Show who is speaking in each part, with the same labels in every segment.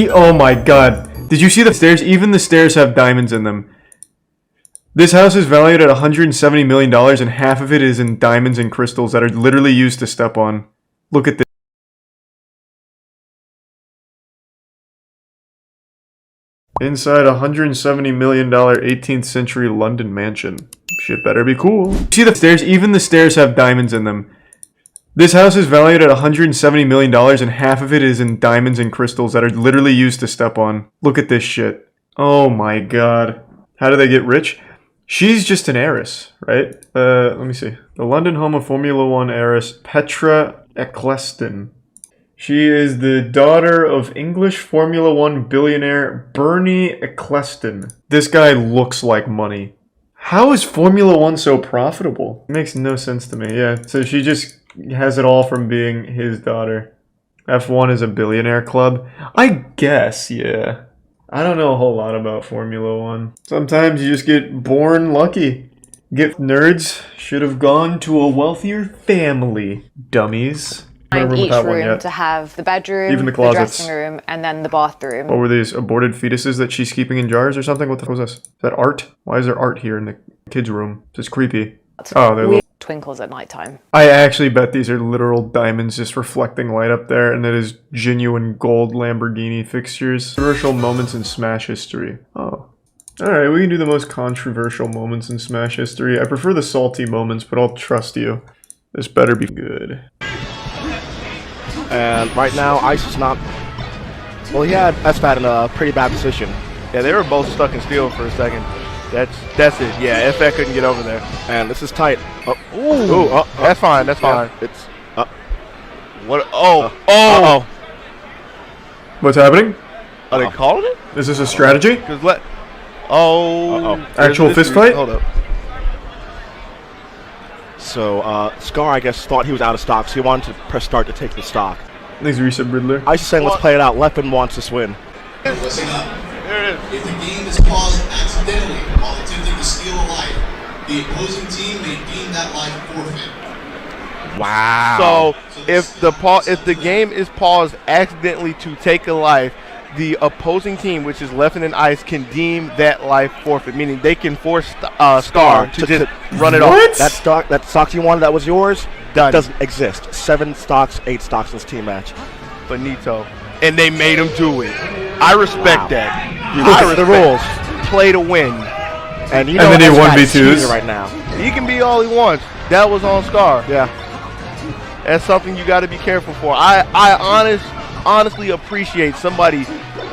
Speaker 1: Oh my god. Did you see the stairs? Even the stairs have diamonds in them. This house is valued at $170 million and half of it is in diamonds and crystals that are literally used to step on. Look at this. Inside a $170 million 18th century London mansion. Shit better be cool. See the stairs? Even the stairs have diamonds in them. This house is valued at $170 million and half of it is in diamonds and crystals that are literally used to step on. Look at this shit. Oh my god. How do they get rich? She's just an heiress, right? Let me see. The London home of Formula One heiress Petra Eccleston. She is the daughter of English Formula One billionaire Bernie Eccleston. This guy looks like money. How is Formula One so profitable? It makes no sense to me, yeah. So she just has it all from being his daughter. F1 is a billionaire club? I guess, yeah. I don't know a whole lot about Formula One. Sometimes you just get born lucky. Nerds should have gone to a wealthier family. Dummies.
Speaker 2: Each room to have the bedroom,
Speaker 1: even the
Speaker 2: dressing room, and then the bathroom.
Speaker 1: What were these aborted fetuses that she's keeping in jars or something? What the fuck was this? Is that art? Why is there art here in the kids' room? This is creepy. Oh, they're little
Speaker 2: Twinkles at nighttime.
Speaker 1: I actually bet these are literal diamonds just reflecting light up there, and that is genuine gold Lamborghini fixtures. Controversial moments in Smash history. Oh. Alright, we can do the most controversial moments in Smash history. I prefer the salty moments, but I'll trust you. This better be good.
Speaker 3: And right now, Ice is not... Well, he had SFAT in a pretty bad position.
Speaker 4: Yeah, they were both stuck in steel for a second. That's it. Yeah, FX couldn't get over there.
Speaker 3: And this is tight. Oh,
Speaker 4: that's fine. That's fine.
Speaker 3: It's
Speaker 4: what? Oh.
Speaker 1: What's happening?
Speaker 4: Are they calling it?
Speaker 1: Is this a strategy?
Speaker 4: Because
Speaker 1: actual fist fight?
Speaker 4: Hold up.
Speaker 3: So Scar, I guess, thought he was out of stock, so he wanted to press start to take the stock.
Speaker 1: Thanks, Reset Riddler.
Speaker 3: Ice is saying, let's play it out. Leffen wants this win.
Speaker 5: Listen up.
Speaker 4: There it is.
Speaker 5: If the game is paused accidentally while attempting to steal a life, the opposing team may deem that life forfeit.
Speaker 3: Wow.
Speaker 4: So if the game is paused accidentally to take a life, the opposing team, which is Leffen and Ice, can deem that life forfeit, meaning they can force Scar to just run it off.
Speaker 3: That stock you wanted that was yours
Speaker 4: Done.
Speaker 3: Doesn't exist. 7 stocks, 8 stocks in this team match.
Speaker 4: Finito. And they made him do it. I respect that.
Speaker 3: I respect the rules.
Speaker 4: Play to win.
Speaker 3: And you know
Speaker 1: then he
Speaker 3: SFAT is
Speaker 1: 1v2s
Speaker 3: right now.
Speaker 4: He can be all he wants. That was on Scar.
Speaker 3: Yeah.
Speaker 4: That's something you got to be careful for. I honestly appreciate somebody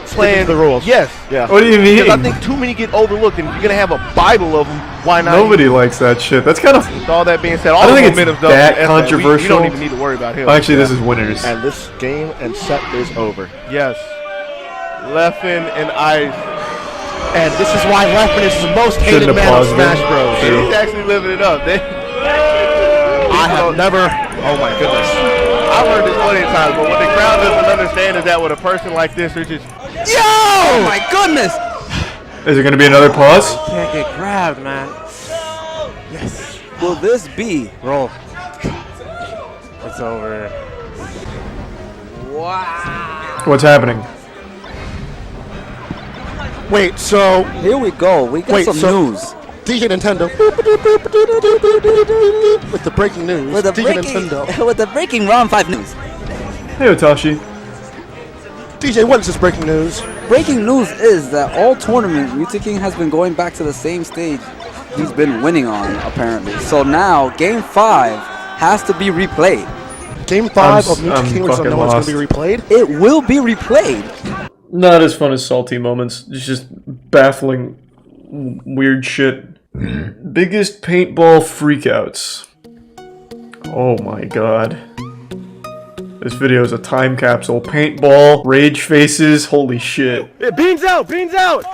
Speaker 4: playing
Speaker 3: the rules.
Speaker 4: Yes.
Speaker 3: Yeah.
Speaker 1: What do you mean?
Speaker 4: Because I think too many get overlooked, and if you're gonna have a Bible of them, why not?
Speaker 1: Nobody likes that shit. That's kind of...
Speaker 4: With all that being said, all
Speaker 1: I don't think it's
Speaker 4: momentum's
Speaker 1: that
Speaker 4: up.
Speaker 1: controversial.
Speaker 4: We don't even need to worry about him.
Speaker 1: Actually, this is winners.
Speaker 3: And this game and set is over.
Speaker 4: Yes. Leffen and Ice.
Speaker 3: And this is why Leffen is the most hated
Speaker 1: Shouldn't have
Speaker 3: man on
Speaker 1: paused
Speaker 3: Smash
Speaker 1: it.
Speaker 3: Bros.
Speaker 4: He's actually living it up.
Speaker 3: I have never... Oh my goodness.
Speaker 4: I've heard this plenty of times, but what the crowd doesn't understand is that with a person like this, they're just...
Speaker 6: Yo! Oh my goodness!
Speaker 1: Is it going to be another pause?
Speaker 6: Can't get grabbed, man. Yes. Will this be? Roll. It's over. Wow.
Speaker 1: What's happening?
Speaker 3: Wait, so...
Speaker 6: Here we go. We got some news.
Speaker 3: DJ Nintendo. With the breaking news.
Speaker 6: With the
Speaker 3: DJ Nintendo.
Speaker 6: with the breaking round 5 news.
Speaker 1: Hey, Otashi.
Speaker 3: DJ, what is this breaking news?
Speaker 6: Breaking news is that all tournament, Muta King has been going back to the same stage he's been winning on, apparently. So now, Game 5 has to be replayed.
Speaker 3: Game 5 of Muta King, which I know it's going to be replayed?
Speaker 6: It will be replayed.
Speaker 1: Not as fun as salty moments. It's just baffling, weird shit. Biggest paintball freakouts. Oh my god. This video is a time capsule. Paintball, rage faces, holy shit.
Speaker 4: Beans out! Beans out!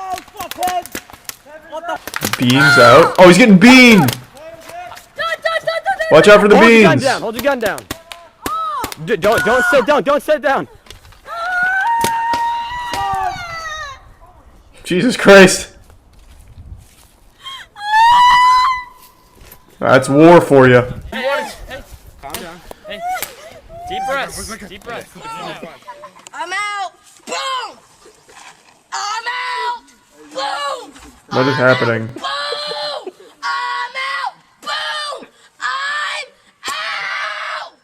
Speaker 1: Beans out? Oh, he's getting beaned! Watch out for the beans!
Speaker 7: Hold your gun down. Don't sit down. Don't sit down.
Speaker 1: Jesus Christ. That's war for you.
Speaker 7: Hey, calm down. Hey, deep breaths. Deep breaths.
Speaker 8: I'm out. Boom! Boom!
Speaker 1: What is happening?
Speaker 8: Boom! I'm out! Boom! I'm out!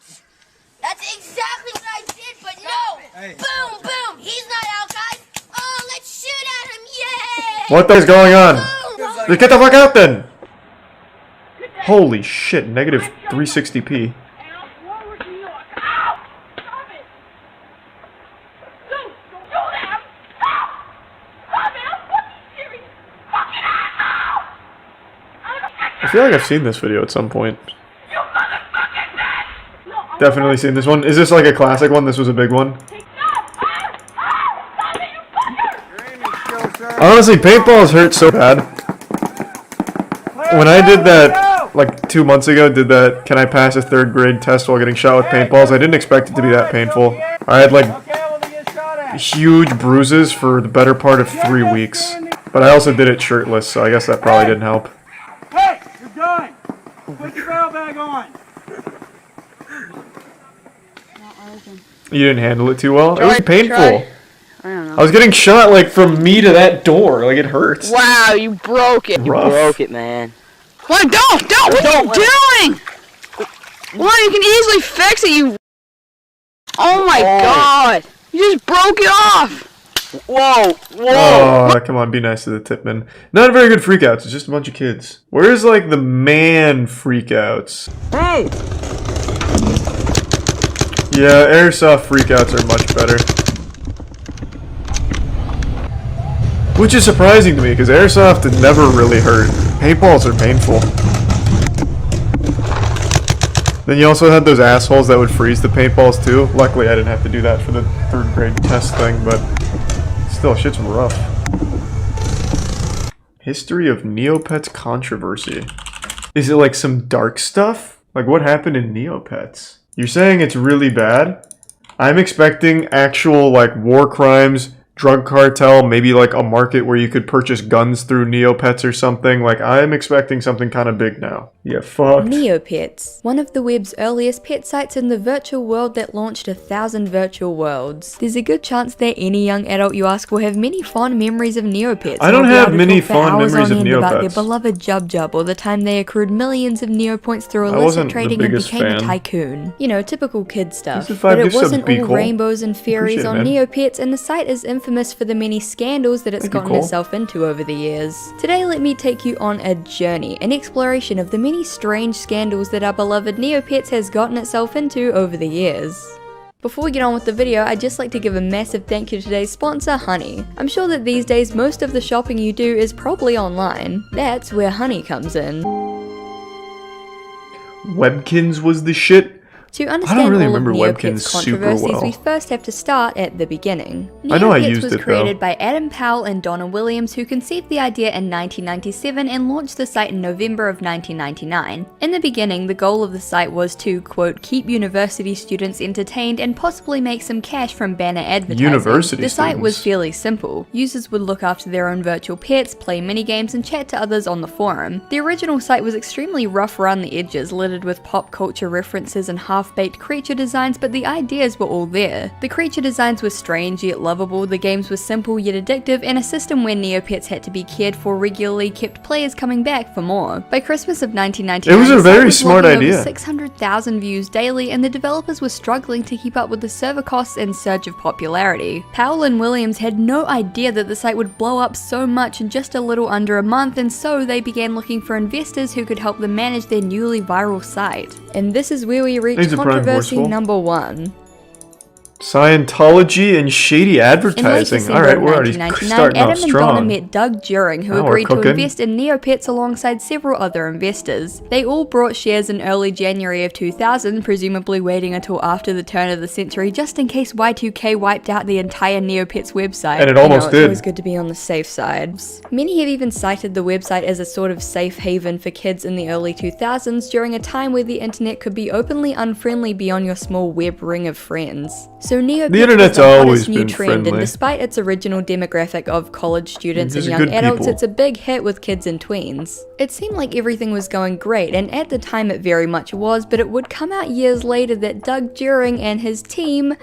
Speaker 8: That's exactly what I did, but no! Boom! Boom! He's not out, guys! Oh, let's shoot at him! Yay!
Speaker 1: What the is going on?
Speaker 8: Boom!
Speaker 1: Just get the fuck out then! Holy shit, negative 360p. I feel like I've seen this video at some point. Definitely seen this one. Is this like a classic one? This was a big one. Honestly, paintballs hurt so bad. When I did that, like 2 months ago, did that can I pass a 3rd grade test while getting shot with paintballs, I didn't expect it to be that painful. I had like huge bruises for the better part of 3 weeks. But I also did it shirtless, so I guess that probably didn't help.
Speaker 9: Hey, you're done. Put your barrel bag on.
Speaker 1: You didn't handle it too well? It was painful.
Speaker 10: I don't know.
Speaker 1: I was getting shot like from me to that door. Like it hurts.
Speaker 10: Wow, you broke it.
Speaker 1: Rough.
Speaker 10: You broke it, man. What? Don't! What are you doing? Well, you can easily fix it, you... Oh my god! You just broke it off! Whoa!
Speaker 1: Oh, come on, be nice to the tipman. Not very good freakouts, it's just a bunch of kids. Where's like the man freakouts?
Speaker 10: Hey!
Speaker 1: Yeah, airsoft freakouts are much better. Which is surprising to me, because airsoft never really hurt. Paintballs are painful. Then you also had those assholes that would freeze the paintballs too. Luckily I didn't have to do that for the 3rd grade test thing, but still, shit's rough. History of Neopets controversy. Is it like some dark stuff? Like what happened in Neopets? You're saying it's really bad? I'm expecting actual like war crimes, drug cartel, maybe like a market where you could purchase guns through Neopets or something. Like I'm expecting something kind of big now. Yeah, fuck.
Speaker 11: Neopets, one of the web's earliest pet sites in the virtual world that launched 1,000 virtual worlds. There's a good chance that any young adult you ask will have many fond memories of Neopets.
Speaker 1: I don't have many fond memories of
Speaker 11: Neopets. About their
Speaker 1: Neopets.
Speaker 11: beloved Jub Jub, or the time they accrued millions of Neopoints through illicit trading and became a tycoon. You know, typical kid stuff. But it wasn't all rainbows and fairies on Neopets, and the site is infamous for the many scandals that it's gotten itself into over the years. Today, let me take you on a journey, an exploration of the many strange scandals that our beloved Neopets has gotten itself into over the years. Before we get on with the video, I'd just like to give a massive thank you to today's sponsor, Honey. I'm sure that these days most of the shopping you do is probably online. That's where Honey comes in.
Speaker 1: Webkins was the shit.
Speaker 11: To understand all of Neopets' controversies, we first have to start at the beginning. Neopets was created by Adam Powell and Donna Williams, who conceived the idea in 1997 and launched the site in November of 1999. In the beginning, the goal of the site was to, quote, keep university students entertained and possibly make some cash from banner advertising. The site was fairly simple. Users would look after their own virtual pets, play minigames, and chat to others on the forum. The original site was extremely rough around the edges, littered with pop culture references and half-baked creature designs, but the ideas were all there. The creature designs were strange yet lovable, the games were simple yet addictive, and a system where Neopets had to be cared for regularly kept players coming back for more. By Christmas of 1999,
Speaker 1: it was a very smart idea.
Speaker 11: Over 600,000 views daily, and the developers were struggling to keep up with the server costs and surge of popularity. Powell and Williams had no idea that the site would blow up so much in just a little under a month, and so they began looking for investors who could help them manage their newly viral site. And this is where we reach controversy number 1.
Speaker 1: Scientology and shady advertising. Alright, we're already starting off strong.
Speaker 11: Adam and Donna met Doug During, who agreed to invest in Neopets alongside several other investors. They all brought shares in early January of 2000, presumably waiting until after the turn of the century, just in case Y2K wiped out the entire Neopets website.
Speaker 1: And it almost did.
Speaker 11: It's always good to be on the safe side. Many have even cited the website as a sort of safe haven for kids in the early 2000s, during a time where the internet could be openly unfriendly beyond your small web ring of friends. So Neopets was the hottest new trend, and despite its original demographic of college students and young adults, it's a big hit with kids and tweens. It seemed like everything was going great, and at the time it very much was, but it would come out years later that Doug During and his team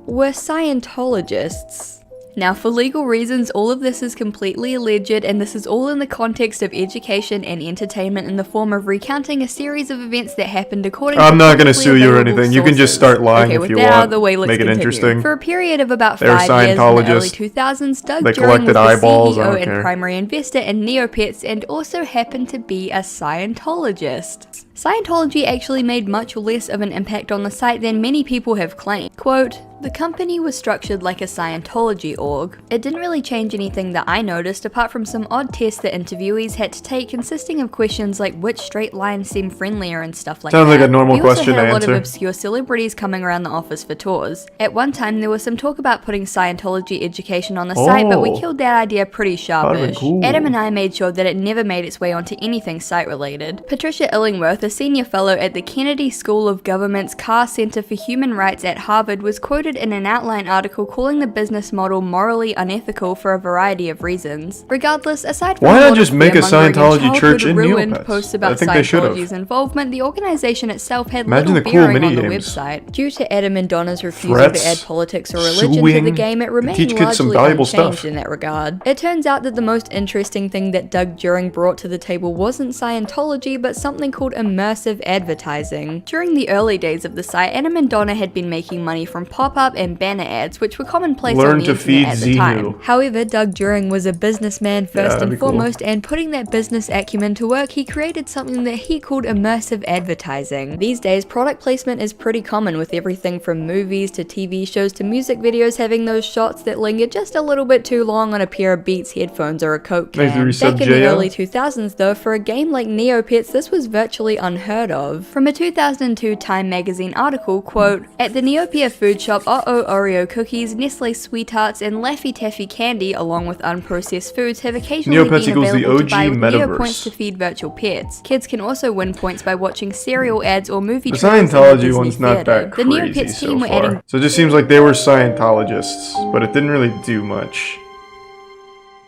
Speaker 11: were Scientologists. Now, for legal reasons, all of this is completely alleged, and this is all in the context of education and entertainment in the form of recounting a series of events that happened according to
Speaker 1: I'm not gonna
Speaker 11: publicly
Speaker 1: sue you or
Speaker 11: available
Speaker 1: anything. You can just
Speaker 11: sources.
Speaker 1: start lying
Speaker 11: Okay,
Speaker 1: if
Speaker 11: with
Speaker 1: you
Speaker 11: that out of
Speaker 1: want.
Speaker 11: the way, let's
Speaker 1: Make it
Speaker 11: continue.
Speaker 1: interesting.
Speaker 11: For a period of about
Speaker 1: They're
Speaker 11: 5 years in the early
Speaker 1: Scientologists.
Speaker 11: 2000s, Doug
Speaker 1: They
Speaker 11: During
Speaker 1: collected
Speaker 11: was the
Speaker 1: eyeballs, I
Speaker 11: CEO
Speaker 1: don't
Speaker 11: and
Speaker 1: care.
Speaker 11: primary investor in Neopets, and also happened to be a Scientologist. Scientology actually made much less of an impact on the site than many people have claimed. Quote, "The company was structured like a Scientology org. It didn't really change anything that I noticed apart from some odd tests that interviewees had to take consisting of questions like which straight lines seem friendlier and stuff like
Speaker 1: Sounds
Speaker 11: that.
Speaker 1: like a normal
Speaker 11: We also
Speaker 1: question
Speaker 11: had
Speaker 1: to
Speaker 11: a lot of
Speaker 1: answer.
Speaker 11: obscure celebrities coming around the office for tours. At one time there was some talk about putting Scientology education on the site, but we
Speaker 1: Oh.
Speaker 11: killed that idea pretty
Speaker 1: That'd been
Speaker 11: sharpish.
Speaker 1: cool.
Speaker 11: Adam and I made sure that it never made its way onto anything site related. Patricia Illingworth, a senior fellow at the Kennedy School of Government's Carr Center for Human Rights at Harvard, was quoted in an outline article calling the business model morally unethical for a variety of reasons. Regardless, aside from
Speaker 1: Why
Speaker 11: a
Speaker 1: not
Speaker 11: lot
Speaker 1: just
Speaker 11: of
Speaker 1: make a
Speaker 11: fear-mongering and
Speaker 1: Scientology church
Speaker 11: childhood
Speaker 1: in
Speaker 11: ruined
Speaker 1: Neopets?
Speaker 11: posts
Speaker 1: I
Speaker 11: about
Speaker 1: think they should've.
Speaker 11: Scientology's involvement, the organization itself had
Speaker 1: Imagine
Speaker 11: little
Speaker 1: the cool
Speaker 11: bearing on the
Speaker 1: mini-games.
Speaker 11: website. Due to Adam and Donna's refusal
Speaker 1: Threats,
Speaker 11: to add politics or religion to
Speaker 1: suing,
Speaker 11: the game, it remained
Speaker 1: teach kids some
Speaker 11: largely
Speaker 1: valuable
Speaker 11: unchanged
Speaker 1: stuff.
Speaker 11: in that regard. It turns out that the most interesting thing that Doug During brought to the table wasn't Scientology, but something called immersive advertising. During the early days of the site, Adam and Donna had been making money from pop-up and banner ads, which were commonplace
Speaker 1: Learn
Speaker 11: on the
Speaker 1: to
Speaker 11: internet
Speaker 1: feed
Speaker 11: at the
Speaker 1: Xenu.
Speaker 11: time. However, Doug During was a businessman first
Speaker 1: that'd
Speaker 11: and
Speaker 1: be cool.
Speaker 11: foremost, and putting that business acumen to work, he created something that he called immersive advertising. These days, product placement is pretty common, with everything from movies to TV shows to music videos having those shots that linger just a little bit too long on a pair of Beats headphones or a Coke
Speaker 1: Thanks to
Speaker 11: can.
Speaker 1: resub
Speaker 11: Back in the
Speaker 1: JL.
Speaker 11: early 2000s though, for a game like Neopets, this was virtually unheard of. From a 2002 Time magazine article, quote, "At the Neopia food shop, Uh-Oh Oreo cookies, Nestle Sweethearts, and Laffy Taffy candy, along with unprocessed foods, have occasionally
Speaker 1: Neopets
Speaker 11: been
Speaker 1: equals the
Speaker 11: available to
Speaker 1: OG
Speaker 11: buy with Neo
Speaker 1: metaverse.
Speaker 11: points to feed virtual pets. Kids can also win points by watching cereal ads or movie
Speaker 1: The
Speaker 11: trailers in the
Speaker 1: Scientology
Speaker 11: Disney
Speaker 1: one's not
Speaker 11: theater.
Speaker 1: that
Speaker 11: The
Speaker 1: crazy
Speaker 11: Neopets
Speaker 1: so
Speaker 11: team were
Speaker 1: far.
Speaker 11: adding
Speaker 1: So it just seems like they were Scientologists, but it didn't really do much.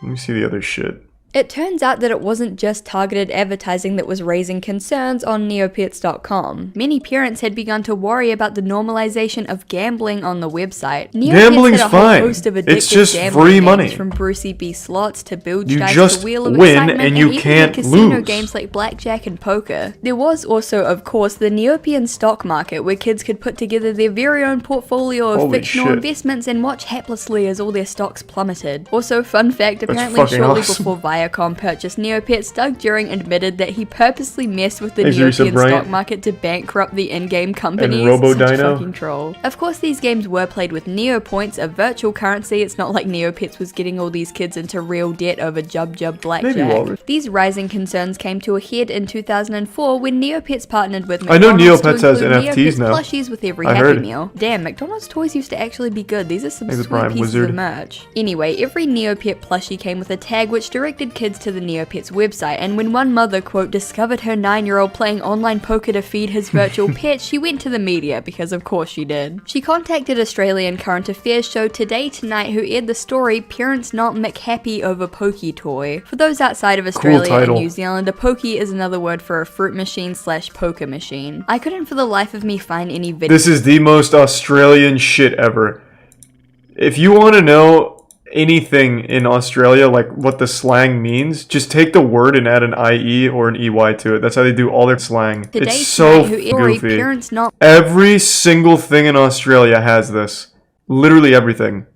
Speaker 1: Let me see the other shit.
Speaker 11: It turns out that it wasn't just targeted advertising that was raising concerns on Neopets.com. Many parents had begun to worry about the normalization of gambling on the website. Neopets
Speaker 1: Gambling's
Speaker 11: had a whole
Speaker 1: fine.
Speaker 11: host of addictive
Speaker 1: It's just
Speaker 11: gambling
Speaker 1: free
Speaker 11: games,
Speaker 1: money.
Speaker 11: from Brucey B slots to Bilge
Speaker 1: You
Speaker 11: Dice
Speaker 1: just
Speaker 11: to Wheel of
Speaker 1: win
Speaker 11: Excitement,
Speaker 1: and you
Speaker 11: even
Speaker 1: can't
Speaker 11: had casino
Speaker 1: lose.
Speaker 11: games like blackjack and poker. There was also, of course, the Neopian stock market, where kids could put together their very own portfolio of
Speaker 1: Holy
Speaker 11: fictional
Speaker 1: shit.
Speaker 11: investments and watch haplessly as all their stocks plummeted. Also, fun fact, apparently
Speaker 1: fucking
Speaker 11: shortly
Speaker 1: awesome.
Speaker 11: before Viacom purchased Neopets, Doug During admitted that he purposely messed with the
Speaker 1: Thanks, Risa
Speaker 11: Neopian
Speaker 1: Bryant.
Speaker 11: stock market to bankrupt the in-game companies.
Speaker 1: Robo
Speaker 11: Such a
Speaker 1: Dino.
Speaker 11: fucking troll. Of course, these games were played with Neo points, a virtual currency. It's not like Neopets was getting all these kids into real debt over Jub
Speaker 1: Maybe Walrus.
Speaker 11: blackjack. These rising concerns came to a head in 2004 when Neopets partnered with
Speaker 1: I know
Speaker 11: McDonald's
Speaker 1: Neopets
Speaker 11: to
Speaker 1: has
Speaker 11: include
Speaker 1: NFTs
Speaker 11: Neopets
Speaker 1: now.
Speaker 11: plushies with every
Speaker 1: I
Speaker 11: Happy
Speaker 1: heard.
Speaker 11: Meal. Damn, McDonald's toys used to actually be good. These are some
Speaker 1: Thanks,
Speaker 11: sweet
Speaker 1: Prime
Speaker 11: pieces
Speaker 1: Wizard.
Speaker 11: of merch. Anyway, every Neopet plushie came with a tag which directed kids to the Neopets website, and when one mother, quote, discovered her 9-year-old playing online poker to feed his virtual pet, she went to the media, because of course she did. She contacted Australian current affairs show Today Tonight, who aired the story Parents Not McHappy Over Pokey Toy. For those outside of Australia and
Speaker 1: title.
Speaker 11: New Zealand, a pokey is another word for a fruit machine / poker machine. I couldn't for the life of me find any videos.
Speaker 1: This is the most Australian shit ever. If you want to know anything in Australia, like what the slang means, just take the word and add an IE or an EY to it. That's how they do all their slang.
Speaker 11: Today
Speaker 1: It's so
Speaker 11: Tonight, who aired
Speaker 1: goofy.
Speaker 11: Parents Not
Speaker 1: Every single thing in Australia has this. Literally everything.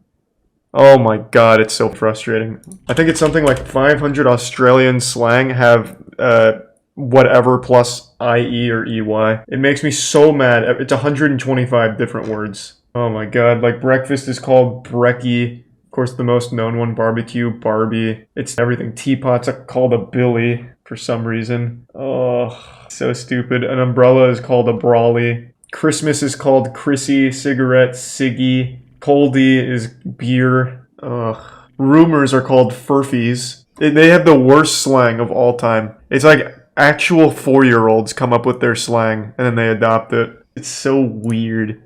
Speaker 1: Oh my god, it's so frustrating. I think it's something like 500 Australian slang have whatever plus IE or EY. It makes me so mad. It's 125 different words. Oh my god, like breakfast is called brekkie. Of course, the most known one, barbecue, Barbie. It's everything. Teapots are called a billy for some reason. Oh, so stupid. An umbrella is called a brawly. Christmas is called Chrissy. Cigarette, ciggy. Coldy is beer. Ugh. Rumors are called furfies. They have the worst slang of all time. It's like actual 4-year-olds come up with their slang and then they adopt it. It's so weird.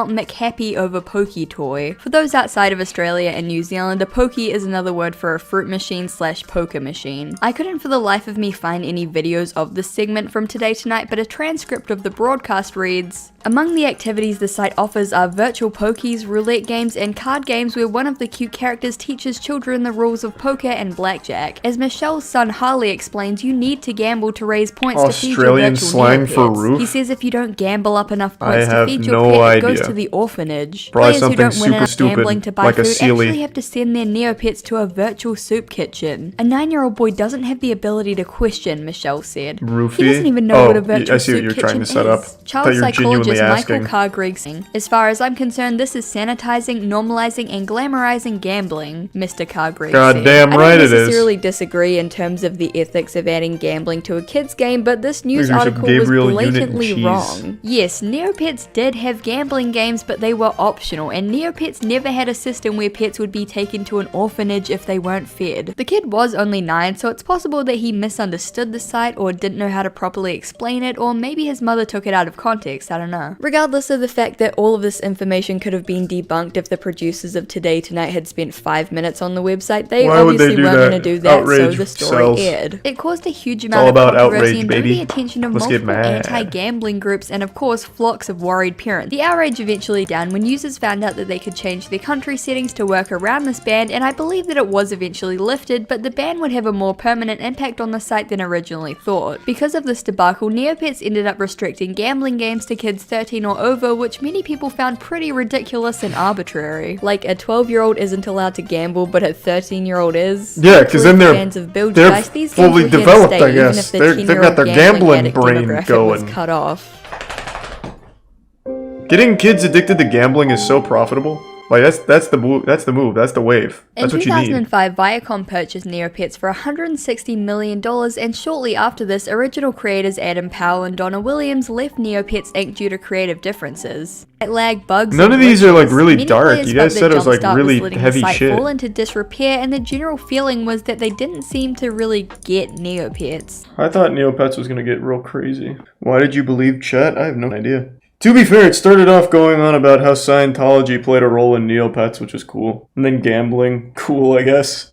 Speaker 11: McHappy over Pokey toy. For those outside of Australia and New Zealand, a Pokey is another word for a fruit machine / poker machine. I couldn't for the life of me find any videos of this segment from Today Tonight, but a transcript of the broadcast reads, among the activities the site offers are virtual pokies, roulette games, and card games where one of the cute characters teaches children the rules of poker and blackjack. As Michelle's son Harley explains, you need to gamble to raise points to feed your virtual
Speaker 1: slang for
Speaker 11: Neopets.
Speaker 1: roof?
Speaker 11: He says if you don't gamble up enough points to
Speaker 1: have
Speaker 11: feed your
Speaker 1: no
Speaker 11: pet, it
Speaker 1: idea.
Speaker 11: goes to the orphanage.
Speaker 1: Probably
Speaker 11: Players who
Speaker 1: something
Speaker 11: don't win
Speaker 1: super
Speaker 11: enough
Speaker 1: stupid,
Speaker 11: gambling to buy
Speaker 1: like a
Speaker 11: food
Speaker 1: Sealy.
Speaker 11: actually have to send their Neopets to a virtual soup kitchen. A 9-year-old boy doesn't have the ability to question, Michelle said.
Speaker 1: Roofie?
Speaker 11: He doesn't even know what a virtual
Speaker 1: I see what
Speaker 11: soup
Speaker 1: you're
Speaker 11: kitchen
Speaker 1: trying to set
Speaker 11: is.
Speaker 1: up. Thought
Speaker 11: Child
Speaker 1: you were genuinely
Speaker 11: psychologist Michael
Speaker 1: asking.
Speaker 11: Cargregg saying, as far as I'm concerned, this is sanitizing, normalizing, and glamorizing gambling, Mr. Cargregg said.
Speaker 1: Goddamn right
Speaker 11: I
Speaker 1: it
Speaker 11: don't
Speaker 1: is.
Speaker 11: necessarily disagree in terms of the ethics of adding gambling to a kid's game, but this news
Speaker 1: There's some
Speaker 11: article was
Speaker 1: Gabriel unit and
Speaker 11: blatantly
Speaker 1: cheese.
Speaker 11: wrong. Yes, Neopets did have gambling games, but they were optional, and Neopets never had a system where pets would be taken to an orphanage if they weren't fed. The kid was only 9, so it's possible that he misunderstood the site or didn't know how to properly explain it, or maybe his mother took it out of context, I don't know. Regardless of the fact that all of this information could have been debunked if the producers of Today Tonight had spent 5 minutes on the website, they
Speaker 1: Why would they
Speaker 11: obviously
Speaker 1: do
Speaker 11: weren't
Speaker 1: that?
Speaker 11: going to do that, so
Speaker 1: Outrage
Speaker 11: the story
Speaker 1: sells.
Speaker 11: aired. It caused a huge
Speaker 1: all
Speaker 11: amount of
Speaker 1: about
Speaker 11: controversy
Speaker 1: outrage,
Speaker 11: and drew
Speaker 1: baby.
Speaker 11: the attention of
Speaker 1: Let's get
Speaker 11: multiple
Speaker 1: mad.
Speaker 11: anti-gambling groups and of course flocks of worried parents. The outrage eventually down when users found out that they could change their country settings to work around this ban, and I believe that it was eventually lifted, but the ban would have a more permanent impact on the site than originally thought. Because of this debacle, Neopets ended up restricting gambling games to kids 13 or over, which many people found pretty ridiculous and arbitrary. Like, a 12-year-old isn't allowed to gamble, but a 13-year-old is.
Speaker 1: Yeah, because then
Speaker 11: fans of Bilge
Speaker 1: they're
Speaker 11: Dice, these
Speaker 1: fully
Speaker 11: games were here to
Speaker 1: developed,
Speaker 11: stay,
Speaker 1: I
Speaker 11: even
Speaker 1: guess.
Speaker 11: if the
Speaker 1: They've got their
Speaker 11: 10-year-old
Speaker 1: gambling
Speaker 11: addict
Speaker 1: brain
Speaker 11: demographic was
Speaker 1: going.
Speaker 11: cut off.
Speaker 1: Getting kids addicted to gambling is so profitable. Like that's the move. That's the move. That's the wave.
Speaker 11: In
Speaker 1: That's what you need.
Speaker 11: 2005, Viacom purchased Neopets for $160 million, and shortly after this, original creators Adam Powell and Donna Williams left Neopets Inc. due to creative differences. Lag bugs.
Speaker 1: None
Speaker 11: and
Speaker 1: of these are like
Speaker 11: glitches.
Speaker 1: really
Speaker 11: Many
Speaker 1: dark.
Speaker 11: players
Speaker 1: You guys
Speaker 11: felt
Speaker 1: said
Speaker 11: that
Speaker 1: it was like
Speaker 11: Jumpstart
Speaker 1: really
Speaker 11: letting
Speaker 1: heavy
Speaker 11: the site
Speaker 1: shit.
Speaker 11: fall into disrepair, and the general feeling was that they didn't seem to really get Neopets.
Speaker 1: I thought Neopets was gonna get real crazy. Why did you believe Chet? I have no idea. To be fair, it started off going on about how Scientology played a role in Neopets, which was cool. And then gambling, cool, I guess.